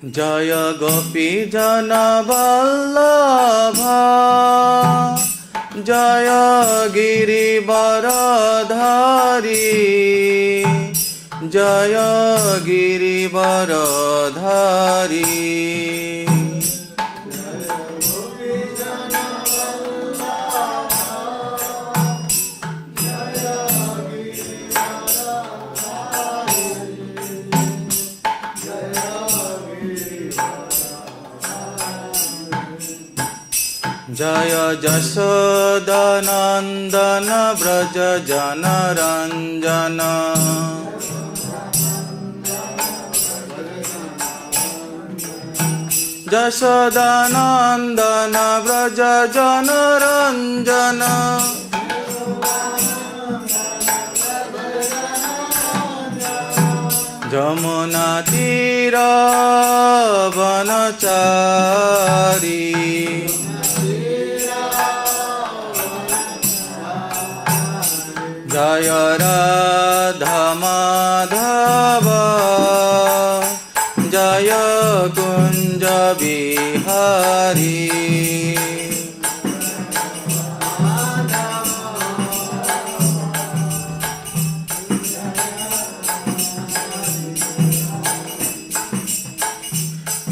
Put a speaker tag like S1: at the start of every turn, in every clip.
S1: जय गोपी जन वल्लभा जय गिरिवरधारी जय गिरिवरधारी जय जशोदनन्दन व्रज जनरञ्जन जशोदनन्दन व्रज जनरञ्जन जमुना तीर वनचारी जय राधा माधव जय कुंज बिहारी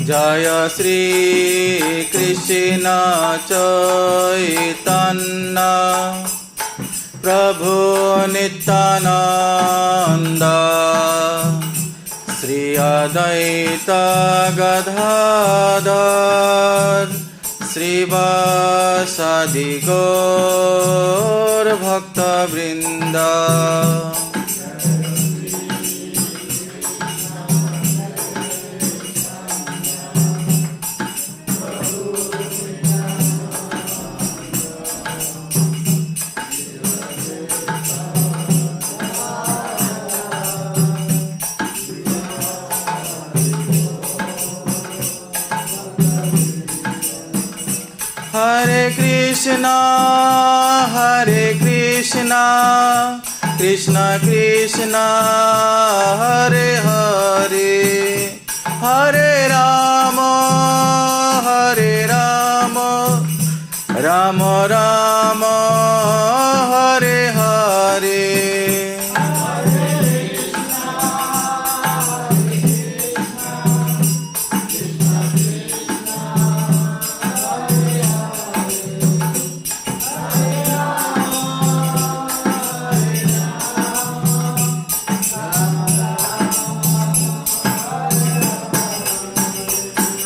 S1: जय श्री कृष्ण चैतन्य प्रभु नित्यानंद श्री अद्वैत गदाधर श्रीवासादि गौर भक्तवृंद Hare Krishna, Krishna Krishna, Hare Hare, Hare Rama, Rama Rama, Hare Hare.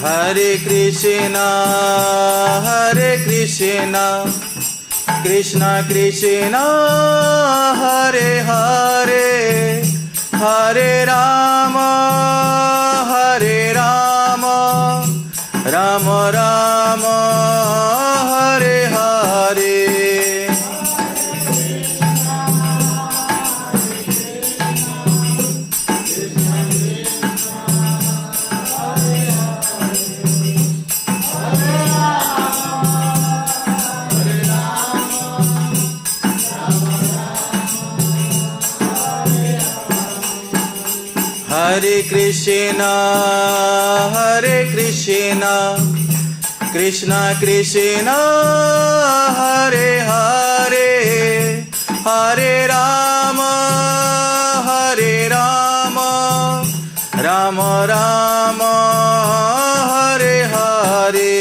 S1: Hare Krishna, Krishna Krishna, Hare Hare, Hare Rama, Rama Rama, Hare Hare. Hare Krishna, Krishna Krishna, Hare Hare, Hare Rama, Rama Rama, Hare Hare.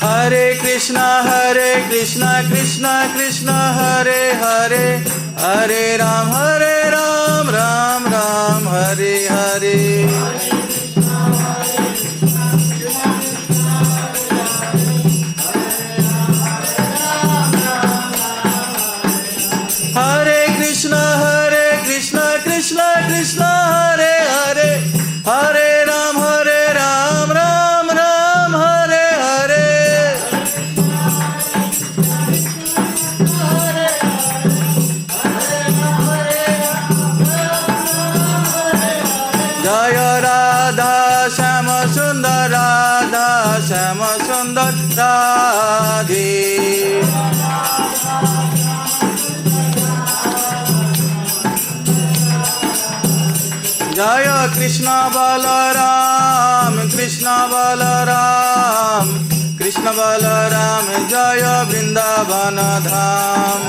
S1: Hare Krishna, Krishna Krishna, Hare Hare, Hare Ram, Ram Ram, Hare Hare. Hare Krishna, Krishna Krishna, Hare Hare, Hare Ram, Ram Ram, Hare Hare. जय कृष्ण बलराम कृष्ण बलराम कृष्ण बलराम जय वृंदावन धाम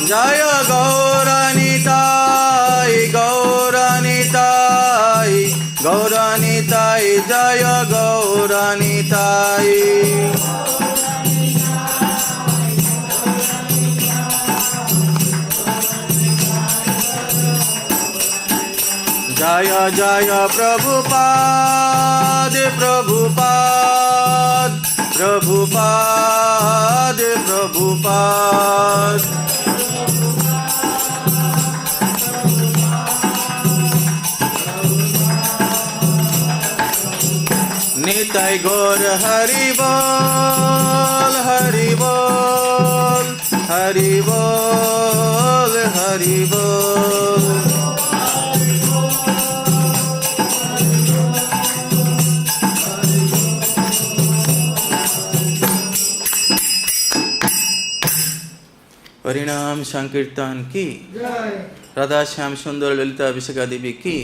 S1: जय गौरनीताय गौरनीताय गौरनीताय जय गौरनीताय जय जय प्रभुपाद प्रभुपाद प्रभुपाद प्रभुपाद निताय गौर हरि बोल हरि बोल हरि बोल हरि बोल परिणाम संकीर्तन की राधा श्याम सुंदर ललिता अभिषेका देवी की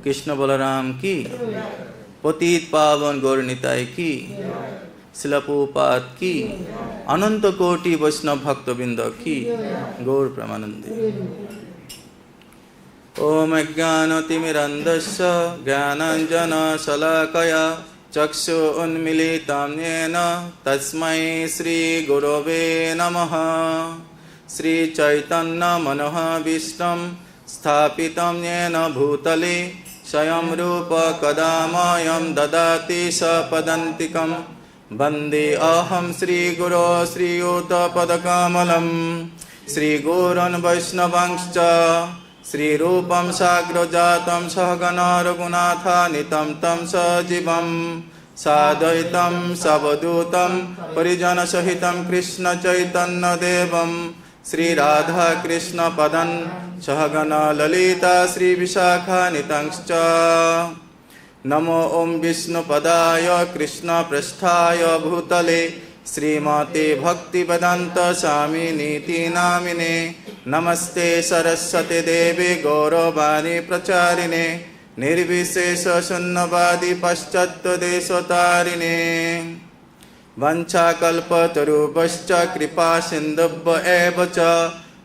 S1: कृष्ण बलराम की पतित पावन गौर निताय की शिला प्रभुपाद की अनंत कोटि वैष्णव भक्तवृंद की गौर प्रेमानंदे। ओम अज्ञानतिमिरन्धस्य ज्ञानाञ्जनशलाकया चक्षु उन्मीलितं येन तस्मै श्री गुरवे नमः। श्री चैतन्य मनोभीष्टं स्थापितं येन भूतले स्वयं रूप कदा मह्यं ददाति सपदान्तिकं। वन्दे अहं श्रीगुरो श्रीयुतपदकमलं श्रीगुरोन् वैष्णवांश्च श्रीरूपं साग्रजातं सहगण रघुनाथान्वितं तं सजीवं साद्वैतं सवधूतं परिजनसहितं कृष्ण चैतन्यदेवं श्रीराधाकृष्णपदं सहगण ललिता श्रीविशाखान्वितंश्च। नमो ओं विष्णुपदाय कृष्णप्रेष्ठाय भूतले श्रीमते भक्तिवेदान्त स्वामिनीति नामिने। नमस्ते सरस्वती देवी गौरवाणी प्रचारिणे निर्विशेष शून्यवादी पाश्चात्यदेशतारिणे। वंशाकल्पतरुभ्यश्च कृपा सिन्धुभ्य एव च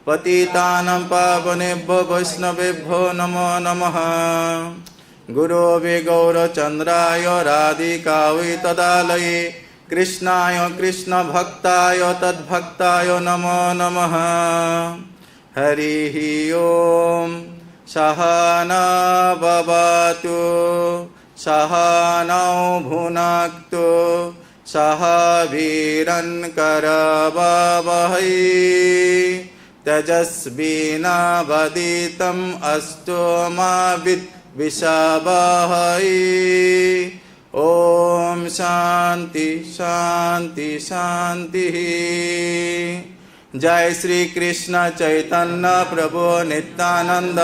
S1: पतितानां पावनेभ्यो वैष्णवेभ्यो नमो नमः। गुरोवे गौरचन्द्राय राधिकायै तदालये कृष्णाय कृष्णभक्ताय तद्भक्ताय नमो नमः। हरिः ओं सहना भवतु सहनौ भुनक्तु सह वीर्यं करवावहै तेजस्विनावधीतम् अस्तु मा विद्विषावहै। ओम शांति शांति शांति। जय श्री कृष्ण चैतन्य प्रभु नित्यानंद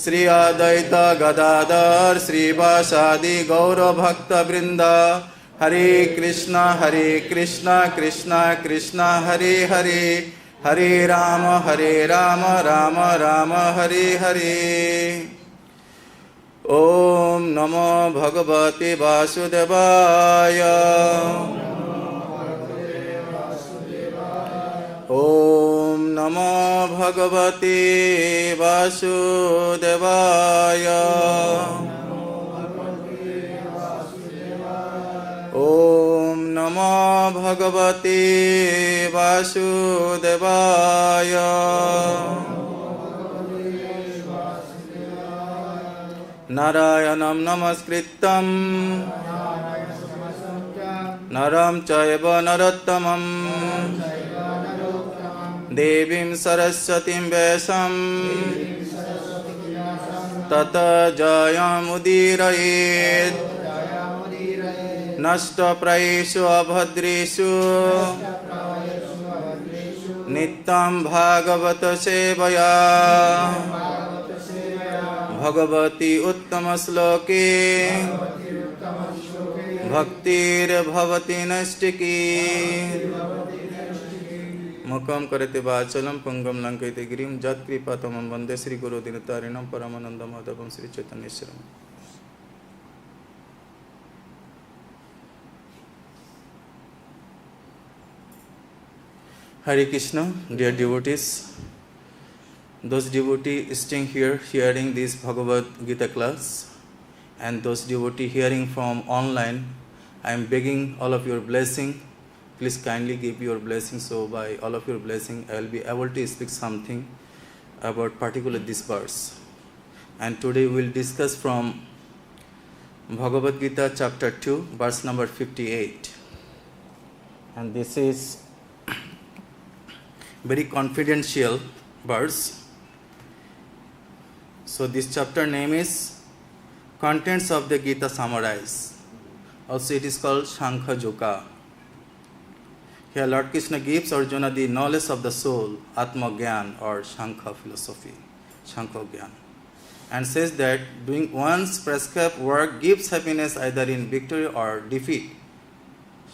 S1: श्री अद्वैत गदाधर श्रीवासादि गौर भक्त वृंद। हरे कृष्ण कृष्ण कृष्ण हरे हरे हरे राम राम राम हरे हरे। ओम नमो भगवते वासुदेवाय। ओम नमो भगवते वासुदेवाय। ओम नमो भगवते वासुदेवाय। नारायणं नमस्कृतं नरं चैव नरोत्तमं देवीं सरस्वतीं व्यासं ततो जयमुदीरयेत्। नष्टप्रायेषु अभद्रेषु नित्यं भागवत सेवया भगवति उत्तमश्लोके भक्तिर्भवति नैष्टिकी मुखं करोति वाचालं पुंगं लंघयते गिरिं यत्कृपातमं वन्दे श्रीगुरो दीनतारिणं परमानन्दमाधवं श्रीचैतन्येश्वरम्. Hare Krishna, dear devotees. Those devotees staying here hearing this Bhagavad Gita class and those devotees hearing from online, I am begging all of your blessing. Please kindly give your blessing. So by all of your blessing, I will be able to speak something about particular this verse. And today we will discuss from Bhagavad Gita chapter 2, verse number 58. And this is very confidential verse. So this chapter name is Contents of the Gita Summarized. Also it is called Shankha Joka. Here Lord Krishna gives Arjuna the knowledge of the soul, Atma Gyan or Shankha philosophy, Shankha Gyan, and says that doing one's prescribed work gives happiness either in victory or defeat.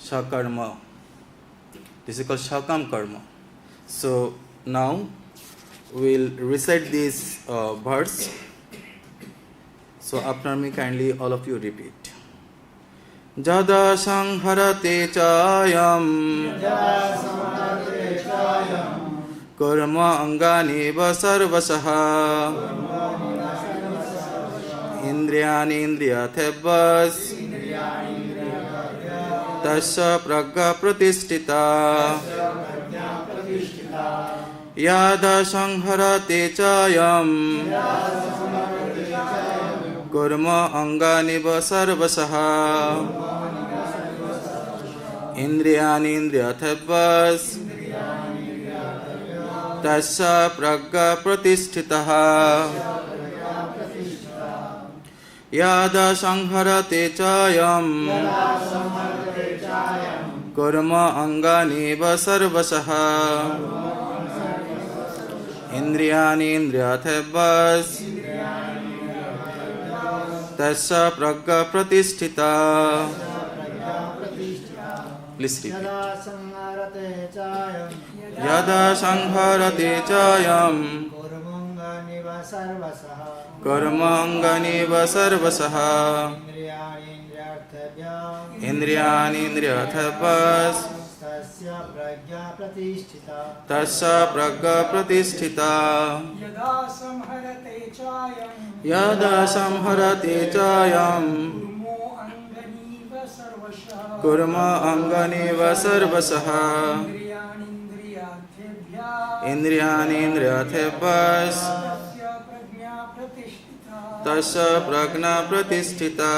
S1: Shakarma. This is called Shakam Karma. So now we will recite this verse. So after me, kindly all of you repeat. Yadā saṁharate cāyaṁ kūrmo ṅgānīva sarvaśaḥ indriyāṇīndriyārthebhyas tasya pratiṣṭhitā yadā saṁharate cāyaṁ kūrmo ṅgānīva sarvaśaḥ indriyāṇīndriyārthebhyas tasya pratiṣṭhitā yadā saṁharate cāyaṁ kūrmo ṅgānīva sarvaśaḥ indriyāṇīndriyārthebhyas tasya pratiṣṭhitā. Please repeat. Yadā saṁharate cāyaṁ kūrmo ṅgānīva sarvaśaḥ indriyāṇīndriyārthebhyas tasya pratiṣṭhitā. Yadā saṁharate cāyaṁ kūrmo ṅgānīva sarvaśaḥ indriyāṇīndriyārthebhyas tasya pratiṣṭhitā.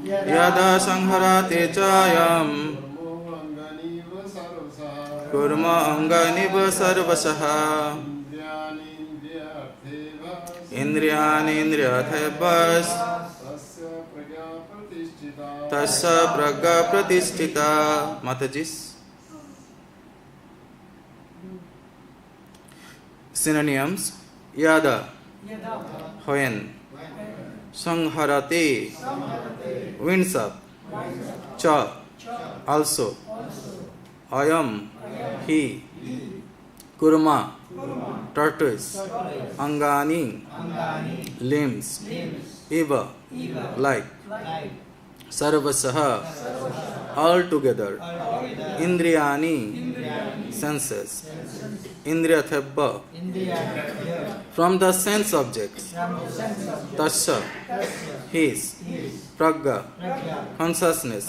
S1: Yadā saṁharate cāyaṁ kūrmo ṅgānīva sarvaśaḥ indriyāṇīndriyārthebhyas tasya pratiṣṭhitā. Matajis. Synonyms. Yadā, when. Saṁharate, winds up. Cha, also. Ayam, he. Kūrmaḥ, tortoise. Aṅgāni, limbs. Iva, like. Sarvaśaḥ, altogether. Indriyāṇi, senses. Indriya-arthebhyaḥ, from the sense objects. Tasya, his. Prajñā, consciousness.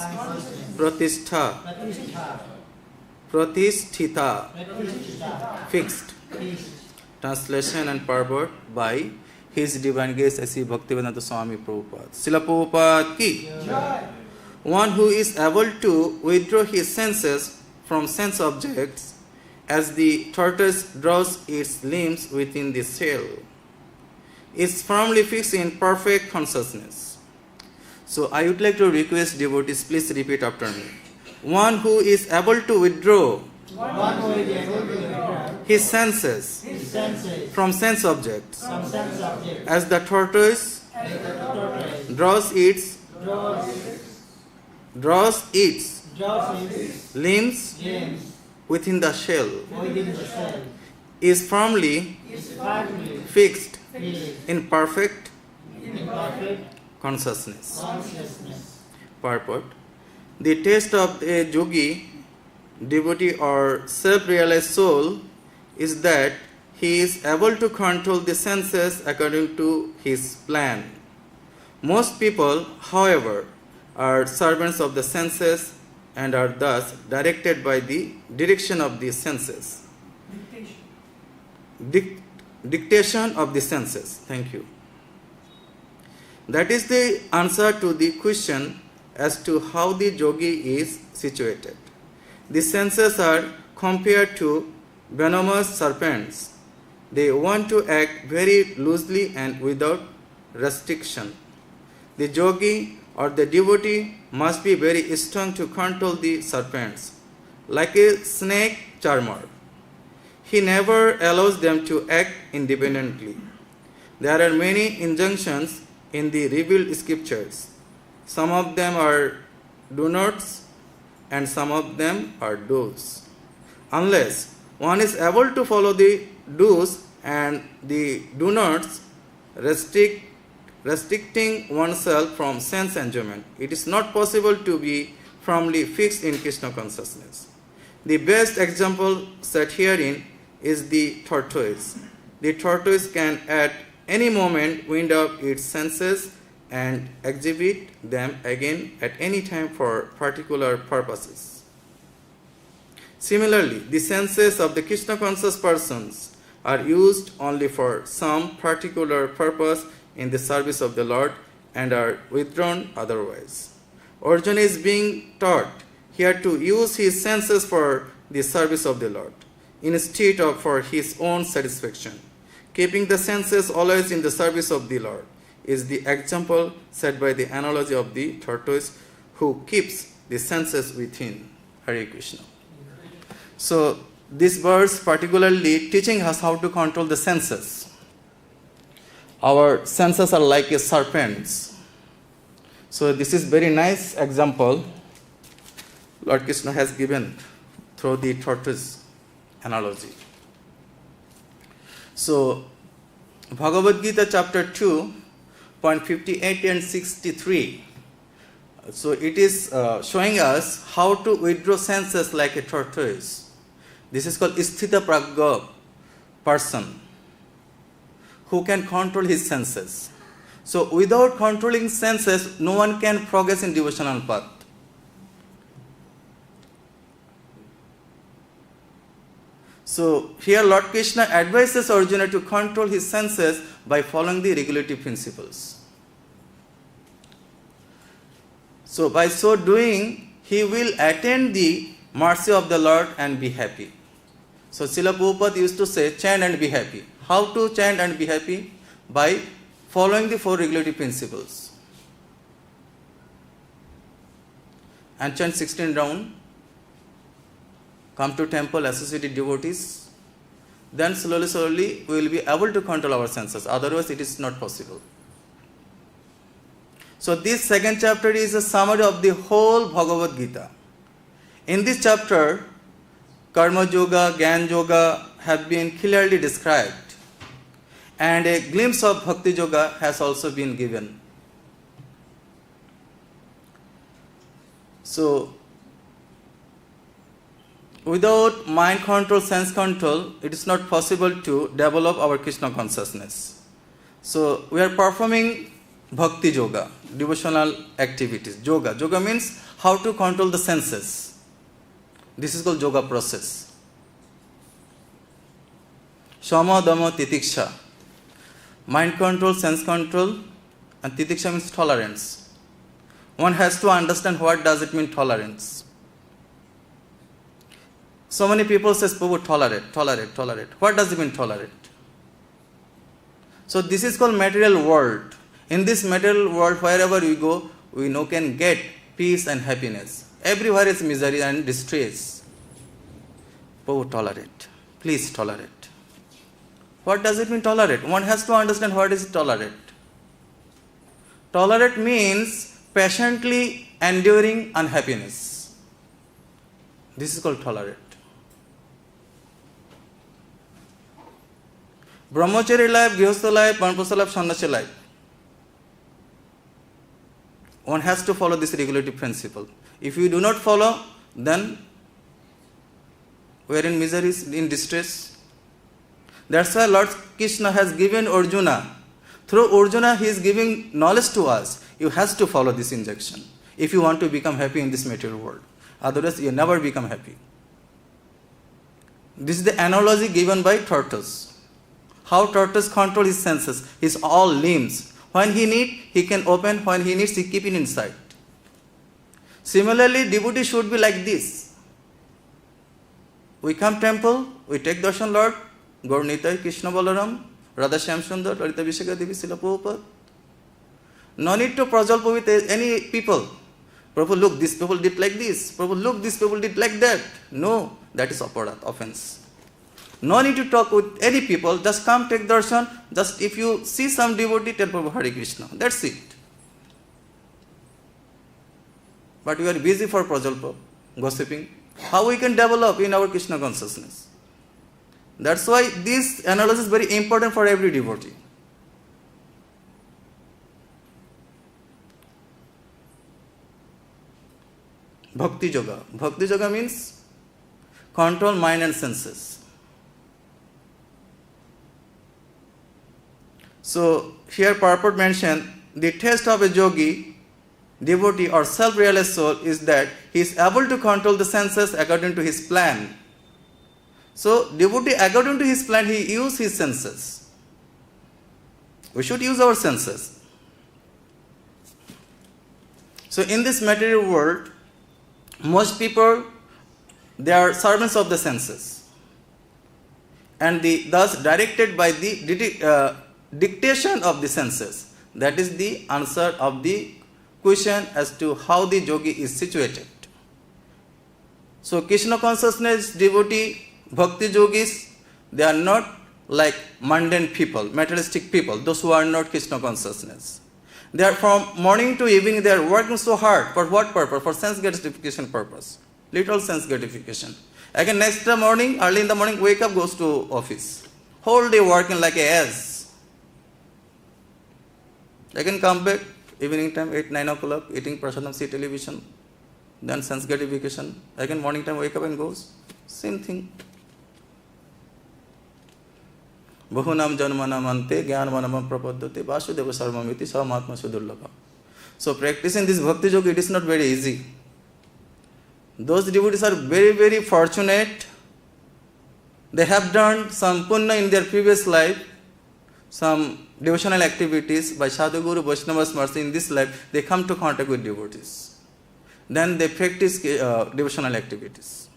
S1: Pratiṣṭhitā, fixed. Translation and purport by His Divine Grace A.C. Bhaktivedanta Swami Prabhupada. Srila Prabhupada ki. One who is able to withdraw his senses from sense objects as the tortoise draws its limbs within the shell, is firmly fixed in perfect consciousness. So I would like to request devotees, please repeat after me. One who is able to withdraw his senses from sense objects, as the tortoise draws its limbs within the shell, is firmly fixed in perfect consciousness. Purport. The test of a yogi, devotee or self-realized soul is that he is able to control the senses according to his plan. Most people, however, are servants of the senses and are thus directed by the direction of the senses. Dictation of the senses. Thank you. That is the answer to the question as to how the yogi is situated. The senses are compared to venomous serpents. They want to act very loosely and without restriction. The yogi or the devotee must be very strong to control the serpents, like a snake charmer. He never allows them to act independently. There are many injunctions in the revealed scriptures. Some of them are do nots and some of them are do's. Unless one is able to follow the do's and the do nots, restricting oneself from sense enjoyment, it is not possible to be firmly fixed in Kṛṣṇa consciousness. The best example set herein is the tortoise. The tortoise can at any moment wind up its senses and exhibit them again at any time for particular purposes. Similarly, the senses of the Kṛṣṇa conscious persons are used only for some particular purpose in the service of the Lord and are withdrawn otherwise. Arjuna is being taught here to use his senses for the service of the Lord instead of for his own satisfaction. Keeping the senses always in the service of the Lord is the example set by the analogy of the tortoise who keeps the senses within. Hare Krishna. So this verse particularly teaching us how to control the senses. Our senses are like a serpents. So this is very nice example Lord Kṛṣṇa has given through the tortoise analogy. So Bhagavad Gita chapter 2, point 58 and 63. So it is showing us how to withdraw senses like a tortoise. This is called sthita prajñā person who can control his senses. So without controlling senses, no one can progress in devotional path. So here Lord Kṛṣṇa advises Arjuna to control his senses by following the regulative principles. So by so doing, he will attain the mercy of the Lord and be happy. So Srila Prabhupada used to say, chant and be happy. How to chant and be happy? By following the four regulative principles. And chant 16 round. Come to temple, associated devotees. Then slowly we will be able to control our senses. Otherwise it is not possible. So this second chapter is a summary of the whole Bhagavad Gita. In this chapter, Karma Yoga, Jnana Yoga have been clearly described. And a glimpse of Bhakti Yoga has also been given. So, without mind control, sense control, it is not possible to develop our Kṛṣṇa consciousness. So, we are performing Bhakti Yoga, devotional activities. Yoga. Yoga means how to control the senses. This is called yoga process. Shama, Dama, Titiksha. Mind control, sense control, and Titiksha means tolerance. One has to understand what does it mean tolerance. So many people say, Prabhu, tolerate. What does it mean tolerate? So this is called material world. In this material world, wherever we go, we can get peace and happiness. Everywhere is misery and distress. Prabhu, tolerate. please tolerate. What does it mean tolerate? One has to understand what is tolerate. Tolerate means patiently enduring unhappiness. This is called tolerate. Brahmachari life, Grihastha life, Banapasa life, Sannyasi life. One has to follow this regulative principle. If you do not follow, then we are in misery, in distress. That's why Lord Kṛṣṇa has given Arjuna. Through Arjuna, he is giving knowledge to us. You have to follow this injunction if you want to become happy in this material world. Otherwise, you never become happy. This is the analogy given by tortoise. How tortoise controls his senses, his all limbs. When he needs, he can open. When he needs, he keep it inside. Similarly, devotee should be like this. We come temple, we take darshan Lord, Gaur Nitai, Kṛṣṇa Balaram, Radha Shyam Sundar, Lalita Vishaka Devi, Srila Purport. No need to prajalpa with any people. Prabhu, look, these people did like this. Prabhu, look, these people did like that. No, that is aparat, offense. No need to talk with any people. Just come, take darshan. Just if you see some devotee, tell Prabhu Hare Krishna. That's it. But we are busy for prajalpa, gossiping. How we can develop in our Krishna consciousness? That's why this analysis is very important for every devotee. Bhakti yoga. Bhakti yoga means control mind and senses. So here Purport mentioned the test of a yogi, devotee or self-realized soul is that he is able to control the senses according to his plan. So devotee, according to his plan, he uses his senses. We should use our senses. So in this material world, most people, they are servants of the senses. And thus directed by the dictation of the senses. That is the answer of the question as to how the yogi is situated. So Krishna consciousness devotee, bhakti yogis, they are not like mundane people, materialistic people, those who are not Krishna consciousness. They are from morning to evening, they are working so hard. For what purpose? For sense gratification purpose. Literal sense gratification. Again, next morning, early in the morning, wake up, goes to office. Whole day working like a ass. Again, come back, evening time, 8, 9 o'clock, eating prasadam, see television. Then sense gratification. Again, morning time, wake up and goes. Same thing. Bahunam janmanam ante jnanamanam prapaddate vasudeva sarvamiti samahatma sudurlabha. So practicing this bhakti yoga, it is not very easy. Those devotees are very, very fortunate. They have done some punya in their previous life, some devotional activities by Sadhu Guru Vaishnava's mercy in this life. They come to contact with devotees. Then they practice devotional activities.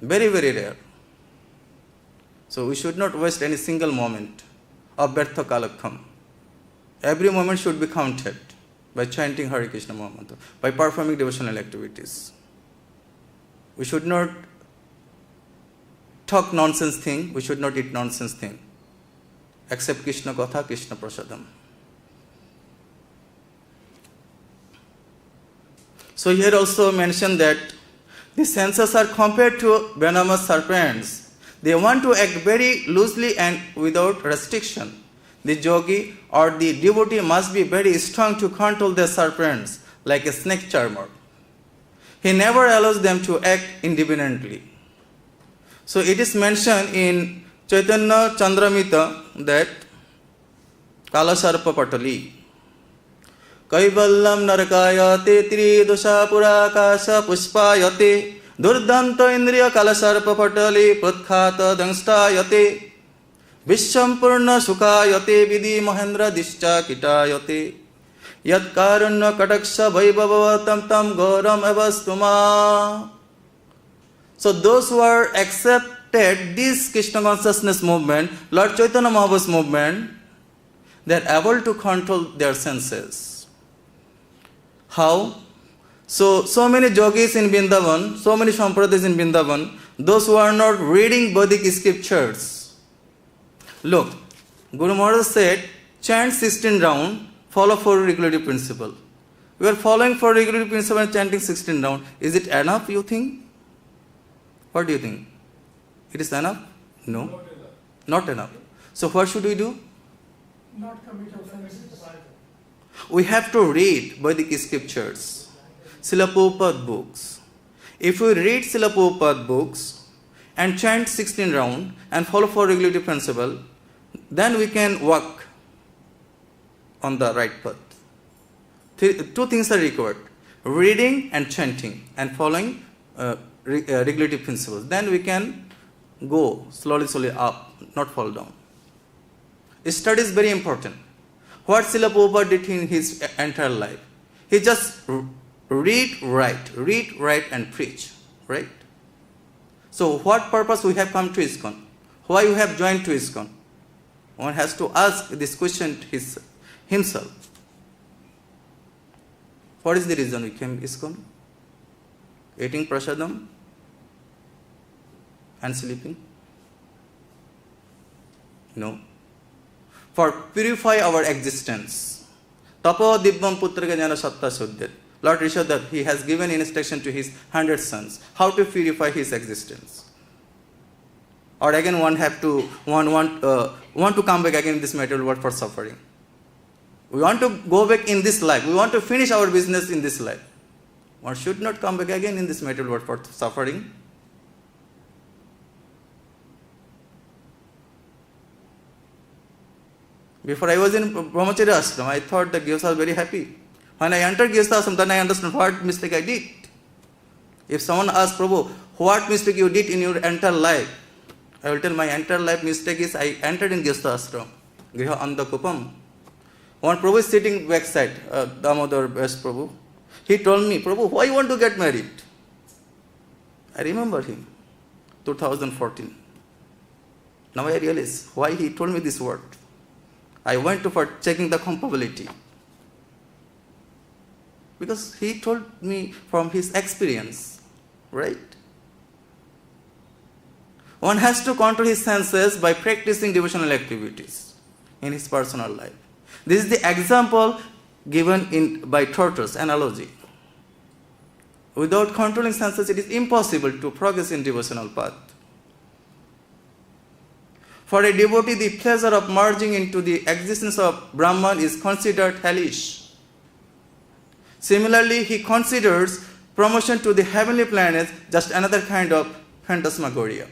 S1: Very, very rare. So we should not waste any single moment of Bertha Kalakham. Every moment should be counted by chanting Hare Krishna Mahamantra, by performing devotional activities. We should not talk nonsense thing, we should not eat nonsense thing. Except Krishna Katha, Krishna Prasadam. So here also mentioned that the senses are compared to venomous serpents. They want to act very loosely and without restriction. The yogi or the devotee must be very strong to control their serpents, like a snake charmer. He never allows them to act independently. So it is mentioned in Chaitanya Chandramita that Kala Sarpa Patali Kaivallam Narakayate Tridosha Purakasha Puspayate Durdanta indriya kalasarpa patali pratkata dangstayate Vishampurna sukayate vidhi mahendra dishcha kitayate Yat karanya kataksha vaibhavatam tam gauram avastuma. So those who are accepted this Krishna consciousness movement, Lord Chaitanya Mahaprabhu's movement, they are able to control their senses. How? So many yogis in Vrindavan, so many saṁharate in Vrindavan, those who are not reading Vedic scriptures. Look, Guru Maharaj said, chant 16 rounds, follow 4 regulative principles. We are following 4 regulative principles and chanting 16 rounds. Is it enough, you think? What do you think? It is enough? No. Not enough. So what should we do?
S2: Not commit offenses.
S1: We have to read Vedic scriptures, Srila Prabhupada books. If we read Srila Prabhupada books and chant 16 rounds and follow 4 regulative principles, then we can walk on the right path. 2 things are required: reading and chanting and following regulative principles. Then we can go slowly up, not fall down. Study is very important. What Srila Prabhupada did in his entire life, he just read, write and preach, right? So what purpose we have come to ISKCON? Why we have joined to ISKCON? One has to ask this question to himself. What is the reason we came to ISKCON? Eating prasadam and sleeping? No. For purify our existence. Tapo dibbam putraka jana satta suddhyat. Lord Rishabh, he has given instruction to his 100 sons how to purify his existence. Or again want to come back again in this material world for suffering. We want to go back in this life. We want to finish our business in this life. One should not come back again in this material world for suffering. Before I was in Brahmacharya ashram, I thought the Gyosa was very happy. When I entered Gyosa ashram, then I understood what mistake I did. If someone asks, Prabhu, what mistake you did in your entire life? I will tell my entire life mistake is I entered in Gyosa ashram. Griha anda kupam. One Prabhu is sitting backside, Damodar best Prabhu. He told me, Prabhu, why you want to get married? I remember him, 2014. Now I realize why he told me this word. I went to for checking the compatibility. Because he told me from his experience, right? One has to control his senses by practicing devotional activities in his personal life. This is the example given by tortoise analogy. Without controlling senses, it is impossible to progress in devotional path. For a devotee, the pleasure of merging into the existence of Brahman is considered hellish. Similarly, he considers promotion to the heavenly planets just another kind of phantasmagoria.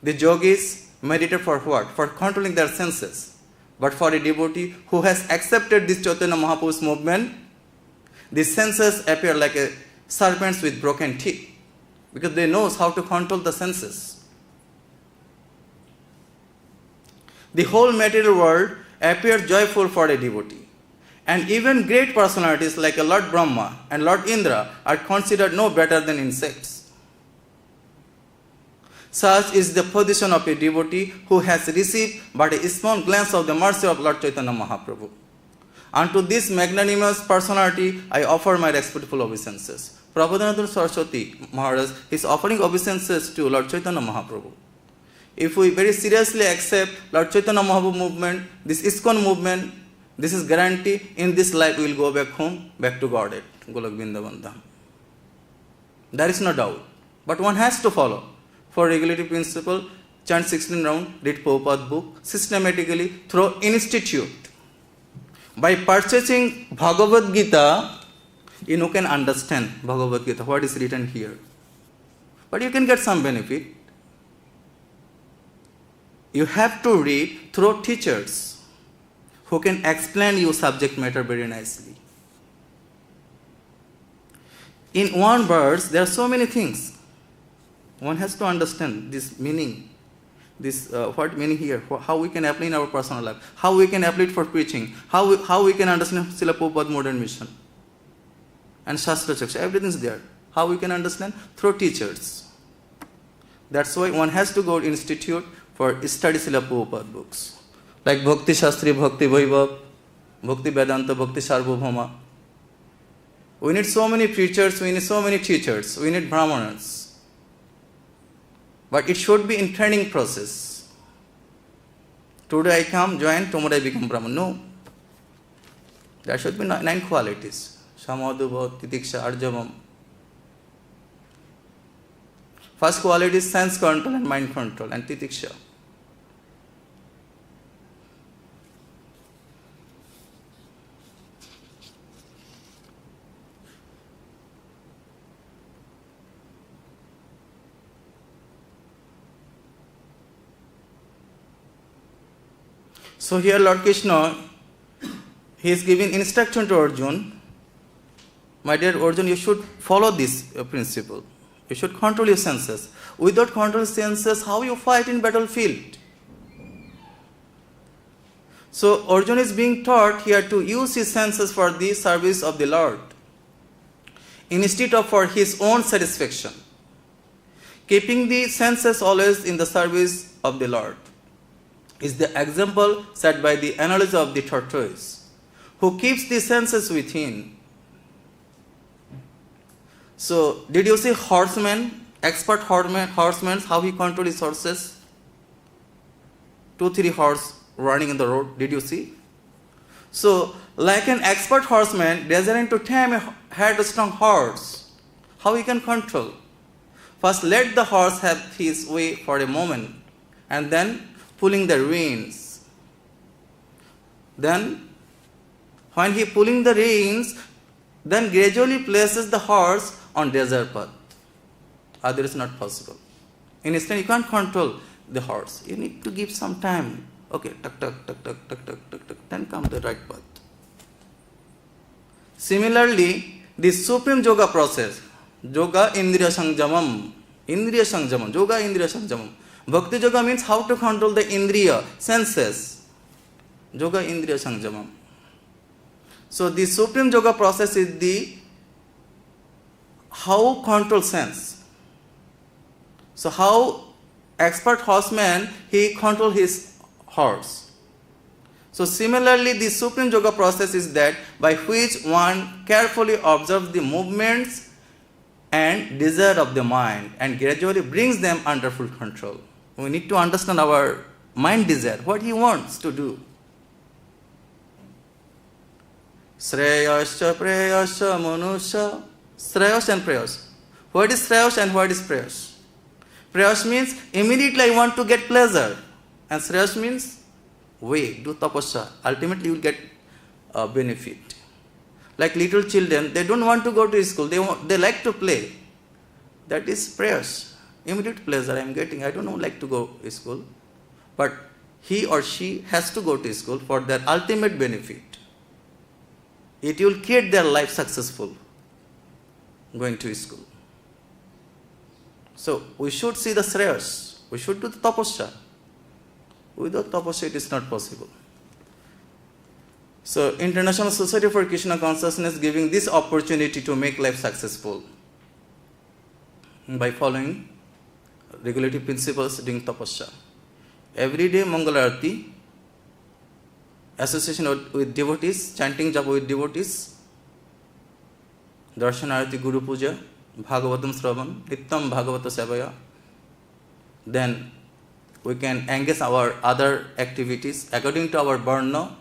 S1: The yogis meditate for what? For controlling their senses. But for a devotee who has accepted this Chaitanya Mahaprabhu's movement, the senses appear like serpents with broken teeth, because they know how to control the senses. The whole material world appears joyful for a devotee. And even great personalities like Lord Brahma and Lord Indra are considered no better than insects. Such is the position of a devotee who has received but a small glance of the mercy of Lord Chaitanya Mahaprabhu. Unto this magnanimous personality, I offer my respectful obeisances. Prabodhanatha Saraswati Maharaj is offering obeisances to Lord Chaitanya Mahaprabhu. If we very seriously accept Lord Chaitanya Mahaprabhu movement, this ISKCON movement, this is guarantee in this life we will go back home, back to Godhead, Golok Vrindavan Dham. There is no doubt. But one has to follow. For regulative principle, chant 16 rounds, read Prabhupada book, systematically through institute. By purchasing Bhagavad Gita, you can understand Bhagavad Gita, what is written here. But you can get some benefit. You have to read through teachers who can explain your subject matter very nicely. In one verse, there are so many things. One has to understand this meaning, what meaning here, how we can apply in our personal life, how we can apply it for preaching, how we can understand Srila Prabhupada modern mission, and Shastra Chaksha, everything is there. How we can understand? Through teachers. That's why one has to go to institute for study Srila Prabhupada books, like Bhakti Shastri, Bhakti Vaibhav, Bhakti Vedanta, Bhakti Sarvabhauma. We need so many preachers, we need so many teachers, we need brahmanas. But it should be in training process. Today I come, join, tomorrow I become Brahman. No. There should be 9 qualities. Samadhuva, titiksha, arjavam. First quality is sense control and mind control and titiksha. So here Lord Kṛṣṇa, he is giving instruction to Arjuna. My dear Arjuna, you should follow this principle. You should control your senses. Without control senses, how you fight in battlefield? So Arjuna is being taught here to use his senses for the service of the Lord, instead of for his own satisfaction, keeping the senses always in the service of the Lord. Is the example set by the analogy of the tortoise, who keeps the senses within. So, did you see horsemen, expert horsemen, how he controls his horses? 2-3 horse running in the road, did you see? So, like an expert horseman desiring to tame a headstrong horse, how he can control? First, let the horse have his way for a moment, and then pulling the reins. Then, when he pulling the reins, then gradually places the horse on desert path. Other is not possible. In instant, you can't control the horse. You need to give some time. Okay, tuck, tuck, tuck, tuck, tuck, tuck, tuck, tuck, then come the right path. Similarly, the supreme yoga process, yoga indriya samjamam, yoga indriya samjamam. Bhakti yoga means how to control the indriya, senses. Yoga indriya samjamam. So the supreme yoga process is the how control sense. So how expert horseman, he control his horse. So similarly, the supreme yoga process is that by which one carefully observes the movements and desire of the mind and gradually brings them under full control. We need to understand our mind desire, what he wants to do. Shreyasya, preyasya, manusya. Shreyas and preyas. What is shreyas and what is preyas? Preyas means immediately I want to get pleasure. And shreyas means wait, do tapasya. Ultimately you will get benefit. Like little children, they don't want to go to school. They like to play. That is preyas. Immediate pleasure I am getting. I don't like to go to school. But he or she has to go to school for their ultimate benefit. It will create their life successful, going to school. So we should see the shreyas. We should do the tapasya. Without tapasya it is not possible. So International Society for Kṛṣṇa Consciousness giving this opportunity to make life successful by following regulative principles, doing tapasya. Every day Mangala Arati, association with devotees, chanting japa with devotees, darshanarati guru puja, bhagavatam sravan, nittam bhagavata sevaya. Then we can engage our other activities according to our varna.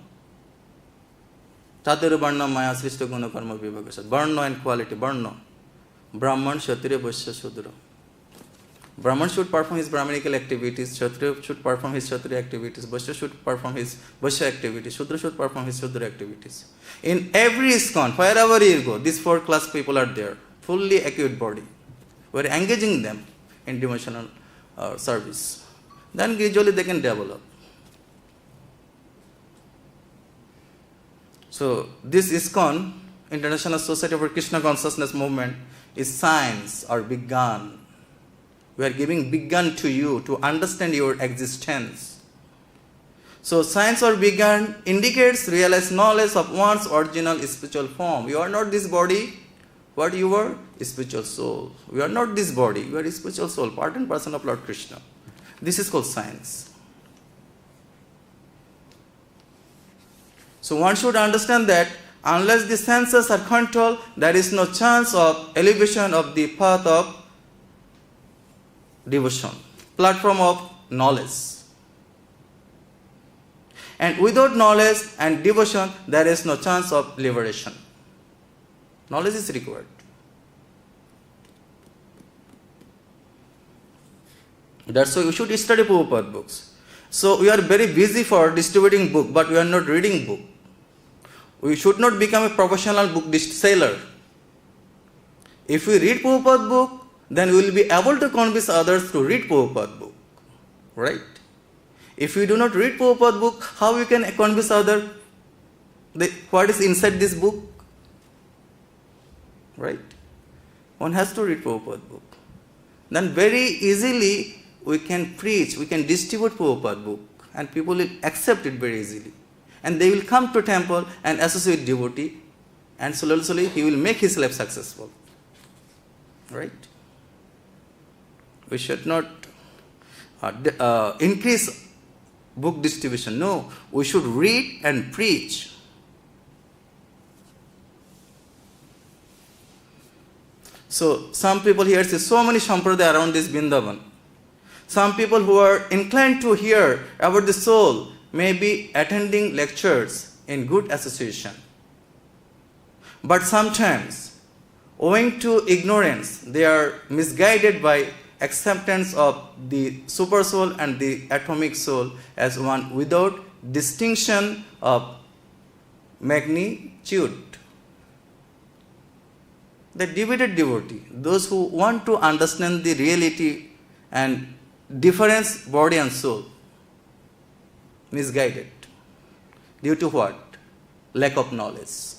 S1: Tadara varna maya srishta guna karma vibhagasya. Varna and quality, varna. Brahman, Kshatriya, Vaishya, Shudra. Brahman should perform his Brahmanical activities, Kshatriya should perform his Kshatriya activities, Vaishya should perform his Vaishya activities, Shudra should perform his Shudra activities. In every ISKCON, wherever you go, these 4 class people are there, fully acute body. We are engaging them in devotional service. Then gradually they can develop. So this ISKCON, International Society for Kṛṣṇa Consciousness Movement, is science or vijnān. We are giving vijnān to you to understand your existence. So science or vijnān indicates realized knowledge of one's original spiritual form. You are not this body. What you are? Spiritual soul. We are not this body. You are a spiritual soul, part and parcel of Lord Kṛṣṇa. This is called science. So one should understand that unless the senses are controlled, there is no chance of elevation of the path of devotion. platform of knowledge. And without knowledge and devotion, there is no chance of liberation. Knowledge is required. That's why we should study Purport books. So we are very busy for distributing book, but we are not reading book. We should not become a professional book seller. If we read Purport book, then we will be able to convince others to read Purport book. Right? If we do not read Purport book, how we can convince others what is inside this book? Right? One has to read Purport book. Then very easily we can preach, we can distribute Purport book, and people will accept it very easily. And they will come to temple and associate devotee, and slowly he will make his life successful. Right? We should not increase book distribution. No, we should read and preach. So, some people here see so many sampradaya around this Vrindavan. Some people who are inclined to hear about the soul may be attending lectures in good association. But sometimes, owing to ignorance, they are misguided by acceptance of the super soul and the atomic soul as one without distinction of magnitude. The divided devotee, those who want to understand the reality and difference body and soul, misguided. Due to what? Lack of knowledge.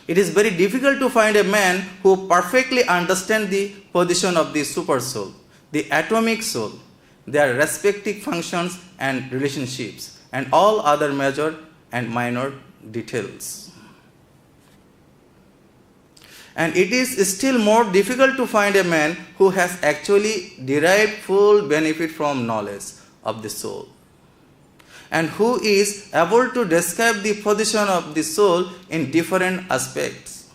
S1: It is very difficult to find a man who perfectly understands the position of the super soul, the atomic soul, their respective functions and relationships, and all other major and minor details. And it is still more difficult to find a man who has actually derived full benefit from knowledge of the soul, and who is able to describe the position of the soul in different aspects.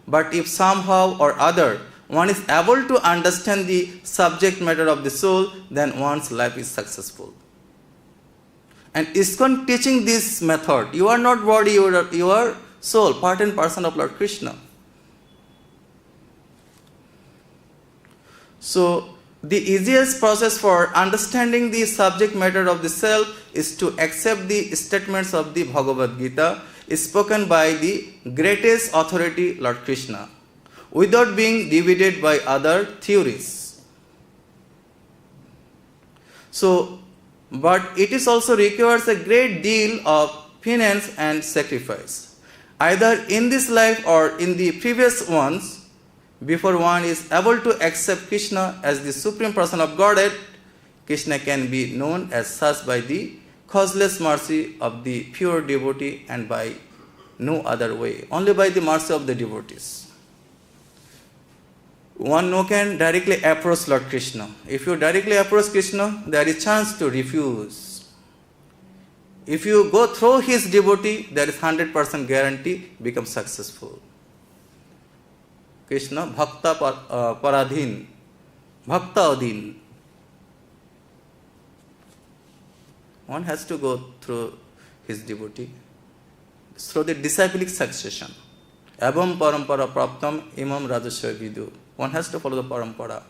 S1: But if somehow or other one is able to understand the subject matter of the soul, then one's life is successful. And ISKCON teaching this method. You are not body, you are soul, part and parcel of Lord Kṛṣṇa. So, the easiest process for understanding the subject matter of the self is to accept the statements of the Bhagavad Gita spoken by the greatest authority, Lord Kṛṣṇa, without being divided by other theories. So, but it is also requires a great deal of penance and sacrifice, either in this life or in the previous ones. Before one is able to accept Kṛṣṇa as the Supreme Person of Godhead, Kṛṣṇa can be known as such by the causeless mercy of the pure devotee and by no other way, only by the mercy of the devotees. One no can directly approach Lord Kṛṣṇa. If you directly approach Kṛṣṇa, there is chance to refuse. If you go through his devotee, there is 100% guarantee become successful. Kṛṣṇa bhakta paradhin, bhakta adhin. One has to go through his devotee, through the disciplic succession. Abham parampara praptam imam rajasya vidu. One has to follow the parampara.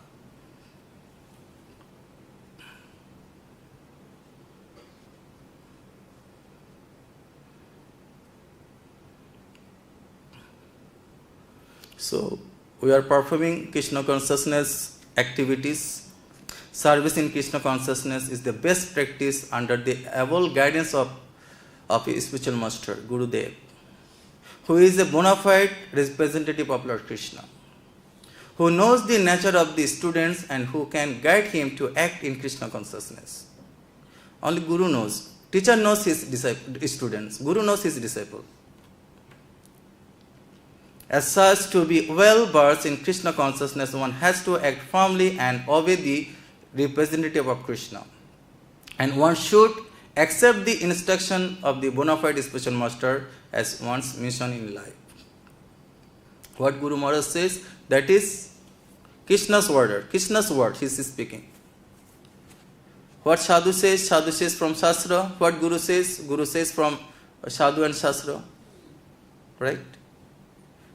S1: So, we are performing Kṛṣṇa consciousness activities. Service in Kṛṣṇa consciousness is the best practice under the able guidance of a spiritual master, Gurudev, who is a bona fide representative of Lord Kṛṣṇa, who knows the nature of the students and who can guide him to act in Kṛṣṇa consciousness. Only Guru knows. Teacher knows his students. Guru knows his disciple. As such, to be well versed in Kṛṣṇa consciousness, one has to act firmly and obey the representative of Kṛṣṇa. And one should accept the instruction of the bona fide spiritual master as one's mission in life. What Guru Maharaj says, that is Krishna's word, he is speaking. What sadhu says from Shastra. What Guru says from Sadhu and Shastra. Right?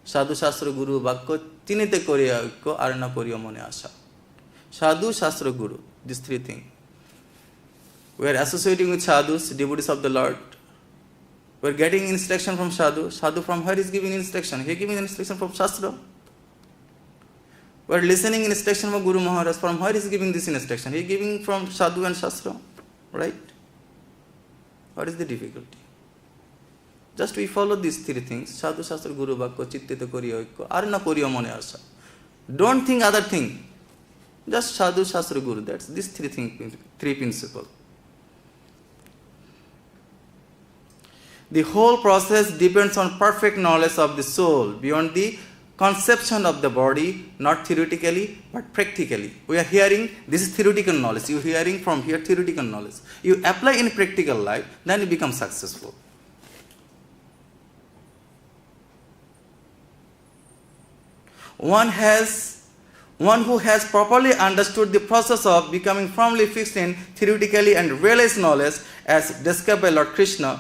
S1: Sadhu, Shastra, Guru, Bhakko, tinite koriya oikko, arna koriya mone asha. Sadhu, Shastra, Guru, these three things. We are associating with sadhus, devotees of the Lord. We are getting instruction from sadhu. Sadhu from where is giving instruction? He is giving instruction from Shastra. We are listening instruction from Guru Maharaj. From where is he giving this instruction? He is giving from Sadhu and Shastra. Right? What is the difficulty? Just we follow these three things. Sadhu, Shastra, Guru, Bhakko, Chittita, Koriya, Oikko, Arna, Koriya, Mone, Asa. Don't think other thing. Just Sadhu, Shastra, Guru. That's these three things, three principles. The whole process depends on perfect knowledge of the soul beyond the conception of the body, not theoretically but practically. We are hearing, this is theoretical knowledge. You are hearing from here theoretical knowledge. You apply in practical life, then you become successful. One who has properly understood the process of becoming firmly fixed in theoretically and realized knowledge as described by Lord Kṛṣṇa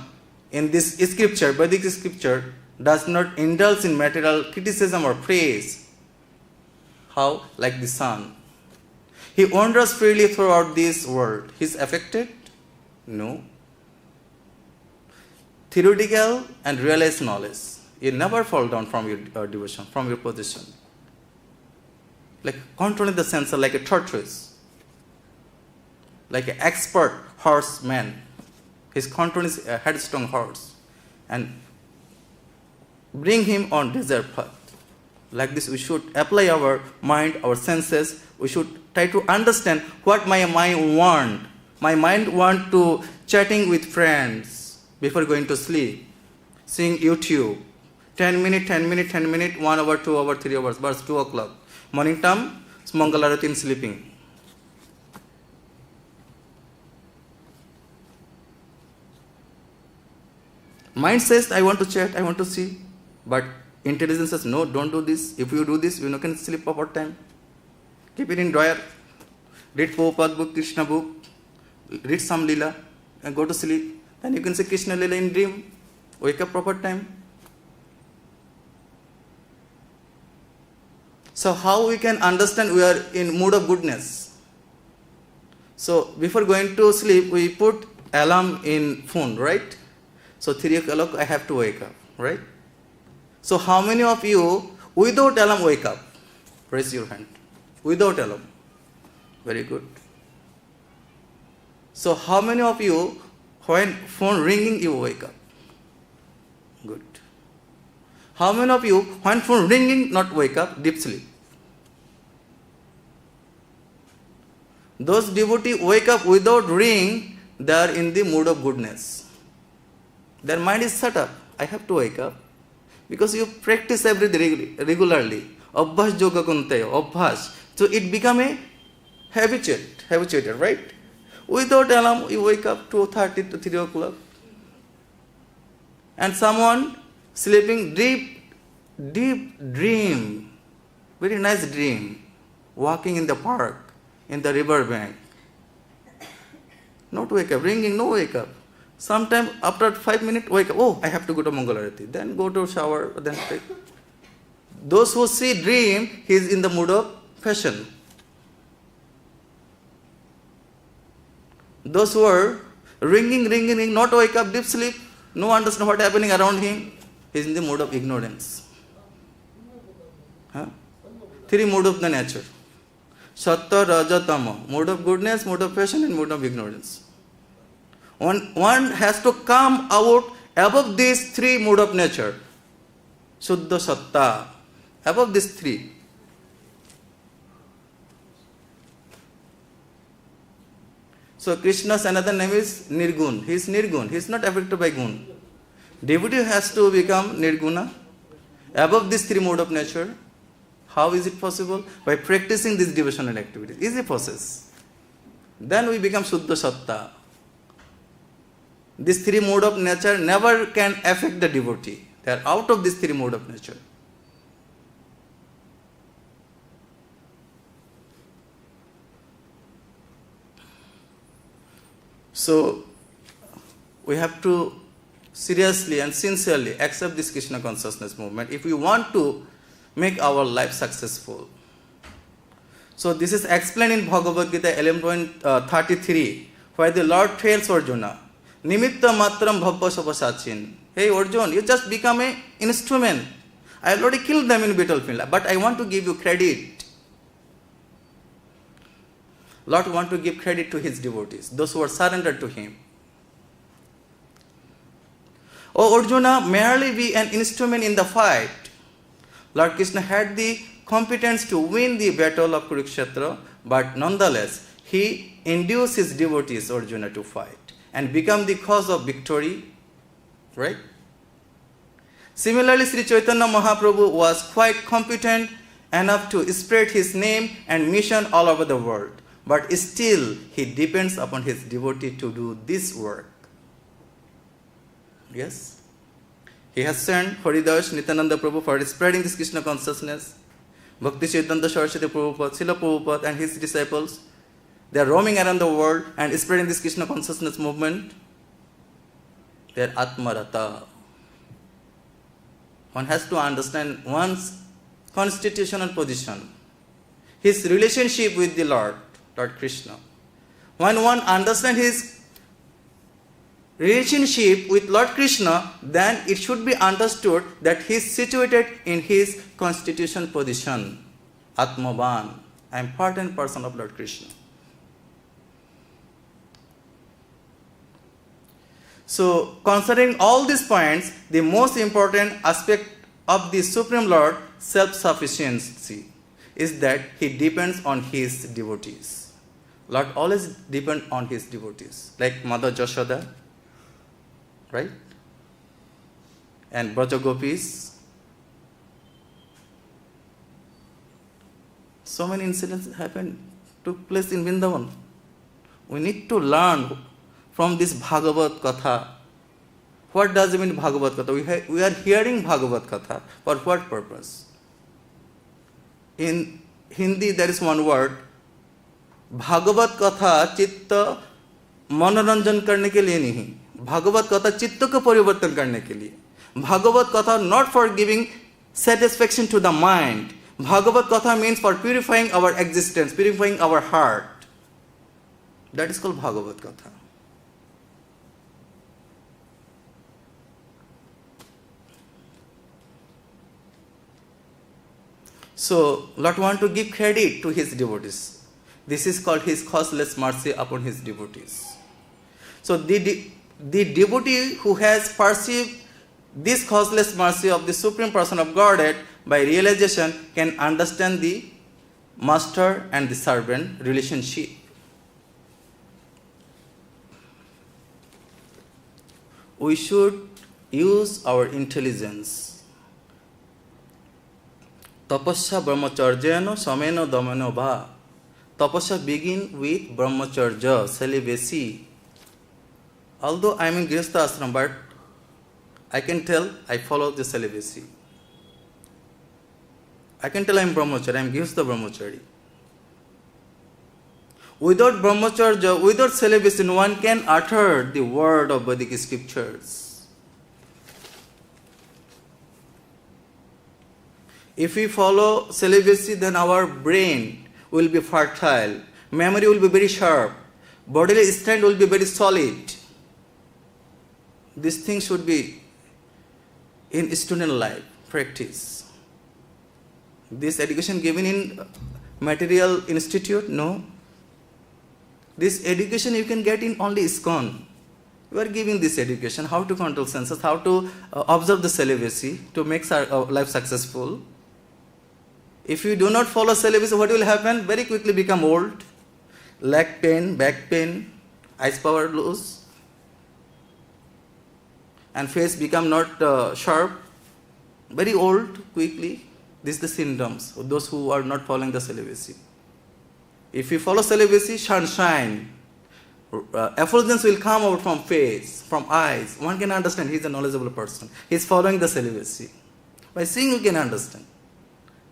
S1: in this scripture, Vedic scripture, does not indulge in material criticism or praise. How? Like the sun. He wanders freely throughout this world. He is affected? No. Theoretical and realized knowledge. You never fall down from your devotion, from your position. Like controlling the sensor like a tortoise. Like an expert horseman. His control is a headstrong horse. And bring him on desert path. Like this, we should apply our mind, our senses. We should try to understand what my mind want. My mind want to chatting with friends before going to sleep, seeing YouTube. 10 minutes, 1 hour, 2 hour, 3 hours, but 2 o'clock. Morning time, Mangalarati in sleeping. Mind says, I want to chat, I want to see. But intelligence says, no, don't do this. If you do this, you can sleep over time. Keep it in drawer. Read Purport book, Kṛṣṇa book. Read some Lila and go to sleep. Then you can say Kṛṣṇa Lila in dream. Wake up proper time. So how we can understand we are in mood of goodness? So before going to sleep, we put alarm in phone, right? So 3 o'clock I have to wake up, right? So how many of you without alarm wake up? Raise your hand. Without alarm. Very good. So how many of you when phone ringing you wake up? Good. How many of you when phone ringing not wake up, deep sleep? Those devotees wake up without ring, they are in the mood of goodness. Their mind is set up. I have to wake up. Because you practice everything regularly. Abhas yoga kuntayo, abhas. So it become a habituated, right? Without alarm, you wake up 2:30 to 3 o'clock. And someone sleeping deep dream, very nice dream, walking in the park, in the river bank. Not wake up, ringing, no wake up. Sometime after 5 minutes, wake up. Oh, I have to go to Mangalarati. Then go to shower. Then take. Those who see dream, he is in the mood of fashion. Those who are ringing, not wake up, deep sleep, no understand what happening around him, he is in the mood of ignorance. Three mood of the nature. Sattva, Raja, Tama. Mood of goodness, mood of passion, and mood of ignorance. One has to come out above these three mood of nature. Shuddha Satta. Above these three. So Krishna's another name is Nirgun. He is Nirgun. He is not affected by gun. Devotee has to become Nirguna. Above these three mode of nature. How is it possible? By practicing these devotional activities. Easy process. Then we become Shuddha Satta. These three mode of nature never can affect the devotee. They are out of this three mode of nature. So, we have to seriously and sincerely accept this Krishna consciousness movement if we want to make our life successful. So, this is explained in Bhagavad Gita 11.33, where the Lord tells Arjuna, Nimitta matram bhavva sapasachin. Hey Arjuna, you just become an instrument. I already killed them in battlefield, but I want to give you credit. Lord wants to give credit to his devotees, those who are surrendered to him. Oh Arjuna, merely be an instrument in the fight. Lord Krishna had the competence to win the battle of Kurukshetra, but nonetheless, he induced his devotees, Arjuna, to fight and become the cause of victory. Right? Similarly, Sri Chaitanya Mahaprabhu was quite competent enough to spread his name and mission all over the world. But still, he depends upon his devotee to do this work. Yes? He has sent Haridas Nityananda Prabhu for spreading this Krishna consciousness. Bhakti Siddhanta Saraswati Prabhupada, Srila Prabhupada and his disciples, they are roaming around the world and spreading this Krishna consciousness movement. They are Atmarata. One has to understand one's constitutional position, his relationship with the Lord Krishna. When one understands his relationship with Lord Krishna, then it should be understood that he is situated in his constitutional position. Atmavan, I am part and parcel of Lord Krishna. So, considering all these points, the most important aspect of the Supreme Lord self-sufficiency is that he depends on his devotees. Lord always depends on his devotees, like Mother Jashoda, right? And Braja Gopis. So many incidents took place in Vrindavan. We need to learn from this Bhagavad Katha. What does it mean Bhagavad Katha? We are hearing Bhagavad Katha. For what purpose? In Hindi there is one word, Bhagavad Katha चित्त मनोरंजन करने के लिए नहीं, भागवत कथा चित्त को परिवर्तन करने के लिए. Bhagavad Katha not for giving satisfaction to the mind. Bhagavad Katha means for purifying our existence, purifying our heart. That is called Bhagavad Katha. So, Lord wants to give credit to his devotees. This is called his causeless mercy upon his devotees. So, the devotee who has perceived this causeless mercy of the Supreme Person of Godhead by realization can understand the master and the servant relationship. We should use our intelligence. Tapasya brahmacharjena samena damena bha. Tapasya begin with brahmacharya, celibacy. Although I am in Grihastha ashram, but I can tell I follow the celibacy. I can tell I am brahmachari, I am Grihastha brahmachari. Without brahmacharya, without celibacy, no one can utter the word of Vedic scriptures. If we follow celibacy, then our brain will be fertile, memory will be very sharp, bodily strength will be very solid. This thing should be in student life, practice. This education given in material institute? No. This education you can get in only ISKCON. We are giving this education, how to control senses, how to observe the celibacy to make life successful. If you do not follow celibacy, what will happen? Very quickly become old, leg pain, back pain, eyes power lose, and face become not sharp, very old quickly. These are the symptoms of those who are not following the celibacy. If you follow celibacy, sunshine, effulgence will come out from face, from eyes. One can understand he is a knowledgeable person. He is following the celibacy. By seeing you can understand.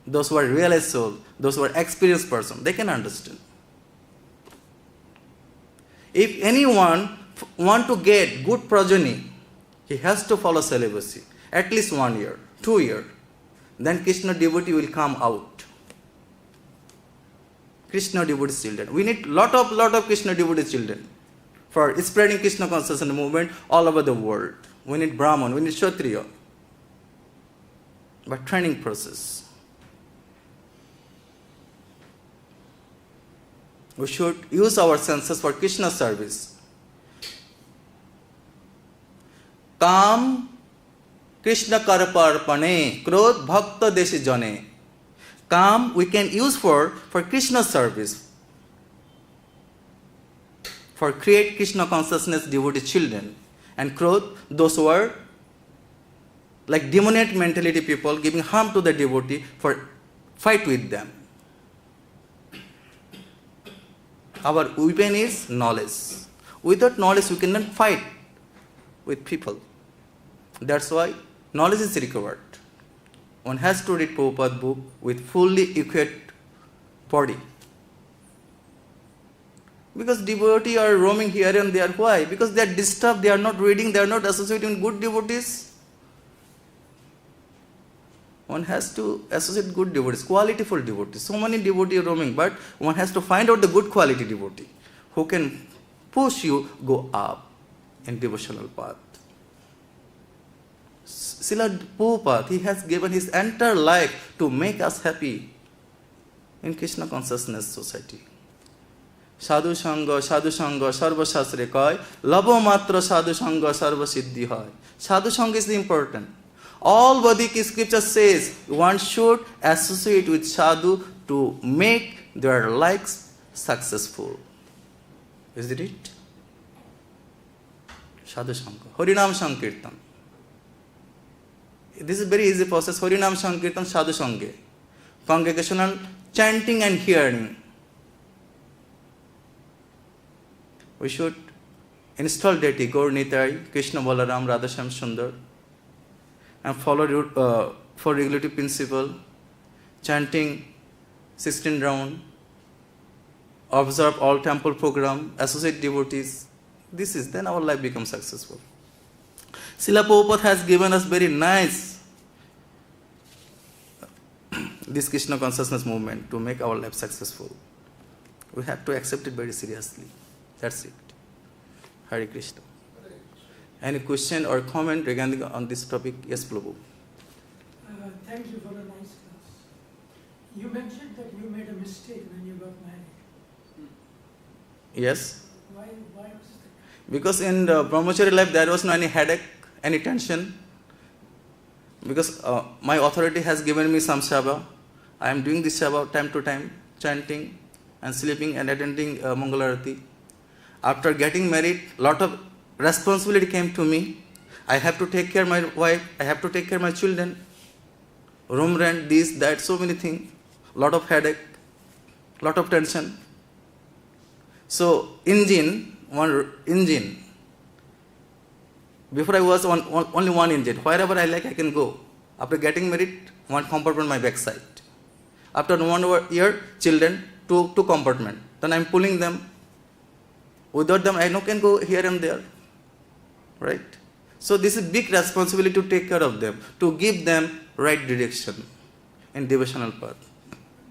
S1: Those who are realized soul, those who are experienced person, they can understand. If anyone want to get good progeny, he has to follow celibacy. At least 1 year, 2 years. Then Kṛṣṇa devotee will come out. Kṛṣṇa devotee children. We need lot of Kṛṣṇa devotee children for spreading Kṛṣṇa consciousness movement all over the world. We need Brahman, we need Kshatriya. But training process. We should use our senses for Kṛṣṇa service. Kam Kṛṣṇa karparpane, krodh bhakta deshi jane. Kam we can use for Kṛṣṇa service. For create Kṛṣṇa consciousness devotee children. And krodh, those who are like demoniac mentality people giving harm to the devotee, for fight with them. Our weapon is knowledge. Without knowledge we cannot fight with people. That's why knowledge is required. One has to read Prabhupada book with fully equipped body. Because devotees are roaming here and there. Why? Because they are disturbed, they are not reading, they are not associating with good devotees. One has to associate good devotees, qualityful devotees. So many devotees are roaming, but one has to find out the good quality devotee who can push you go up in devotional path. Srila Purport, he has given his entire life to make us happy in Kṛṣṇa consciousness society. Sadhu Sangha, sarvaśaḥ kaya, labo matra sadhu sangha sarva siddhi hai. Sadhu Sangha is important. All Vedic scripture says one should associate with sadhu to make their lives successful. Isn't it? Sadhu Sangha. Harinam Sankirtan. This is very easy process. Harinam Sankirtan, Sadhu Sangha. Congregational chanting and hearing. We should install deity, Gaur Nitai, Krishna Balaram, Radhashyam Sundar, and follow for regulative principle, chanting 16 round, observe all temple program, associate devotees. This is, then our life becomes successful. Srila Prabhupada has given us very nice this Kṛṣṇa consciousness movement to make our life successful. We have to accept it very seriously. That's it. Hare Krishna. Any question or comment regarding on this topic? Yes, Prabhu.
S2: Thank you for a nice class. You mentioned that you made a mistake when you got married.
S1: Yes.
S2: Why was that?
S1: Because in the brahmachari life there was no any headache, any tension. Because my authority has given me some seva. I am doing this seva time to time, chanting and sleeping and attending Mangalarati. After getting married, lot of responsibility came to me. I have to take care of my wife, I have to take care of my children, room rent, this, that, so many things, lot of headache, lot of tension. So one engine, before I was only one engine, wherever I like I can go. After getting married, one compartment my backside. After 1 year, children, two compartment. Then I am pulling them. Without them, I can go here and there. Right? So this is big responsibility to take care of them, to give them right direction in devotional path.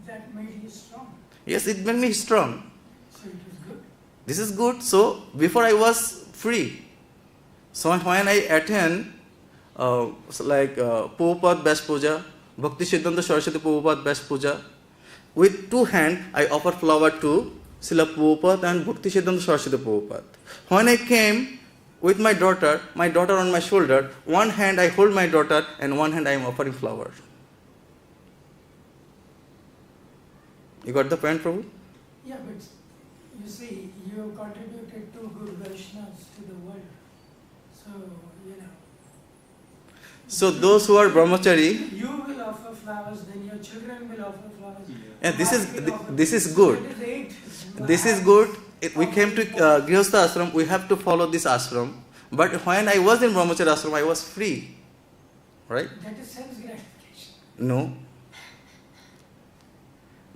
S2: That made you strong.
S1: Yes, it made me strong.
S2: So it was good.
S1: This is good. So before I was free. So when I attend Purport Best Puja, Bhakti Siddhanta Saraswati Purport Best Puja, with 2 hands I offer flower to Srila Purport and Bhakti Siddhanta Saraswati Purport. When I came with my daughter on my shoulder, one hand I hold my daughter and one hand I am offering flower. You got the point, Prabhu?
S2: Yeah, but you see, you contributed 2 good Vaishnavas to the world. So,
S1: So those who are brahmachari,
S2: you will offer flowers, then your children will offer flowers.
S1: Yeah, this is good. This is good. We came to Grihastha ashram, we have to follow this ashram. But when I was in brahmachari ashram, I was free. Right?
S2: That is sense gratification.
S1: No.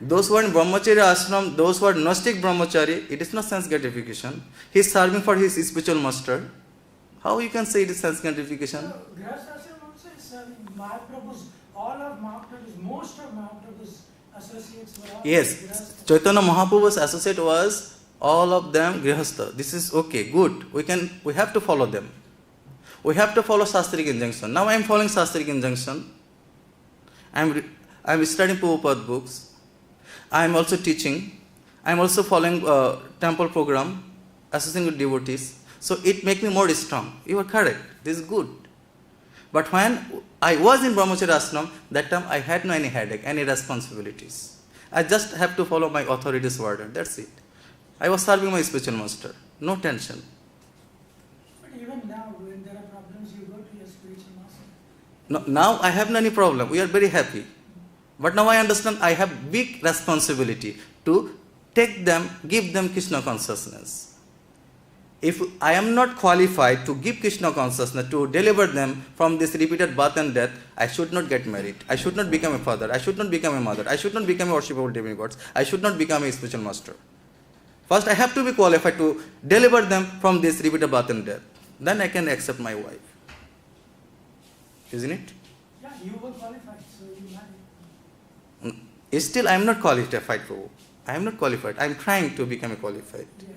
S1: Those who are in brahmacharya ashram, those who are gnostic brahmachari, it is not sense gratification. He is serving for his spiritual master. How you can say it is sense gratification?
S2: So, Grihastha ashram also is serving Mahaprabhu's, all of Mahaprabhu's, most of Mahaprabhu's associates were all
S1: Yes,
S2: Grihastha.
S1: Chaitanya Mahaprabhu's associate was all of them Grihastha. This is okay, good. We have to follow them. We have to follow Shastric injunction. Now I am following Shastric injunction. I am studying Purport books. I am also teaching. I am also following temple program, associating with devotees. So it makes me more strong. You are correct. This is good. But when I was in brahmacharya ashram, that time I had no any headache, any responsibilities. I just have to follow my authority's word, and that's it. I was serving my spiritual master. No tension.
S2: But even now, when there are problems, you go to your spiritual master.
S1: No, now I have no any problem. We are very happy. But now I understand I have big responsibility to take them, give them Kṛṣṇa consciousness. If I am not qualified to give Kṛṣṇa consciousness, to deliver them from this repeated birth and death, I should not get married. I should not become a father. I should not become a mother. I should not become a worshipper of demigods. I should not become a spiritual master. First, I have to be qualified to deliver them from this repeated birth and death. Then I can accept my wife. Isn't it?
S2: Yeah, you were qualified, so you married.
S1: Still, I am not qualified, Prabhu. I am not qualified. I am trying to become a qualified.
S2: Yeah.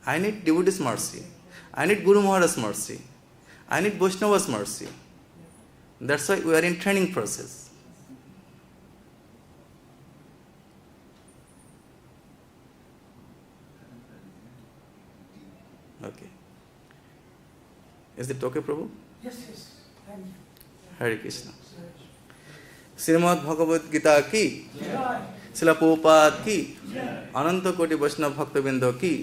S1: I need devotee's mercy. I need Guru Maharaj's mercy. I need Vaishnava's mercy. That's why we are in training process. Okay. Is it okay, Prabhu?
S2: Yes, yes. Thank you.
S1: Hare Krishna. Shrimad Bhagavad Gita की,
S2: Jai.
S1: शिला प्रभुपाद की,
S2: Jai.
S1: अनंत कोटि वैष्णव भक्तबिंदों की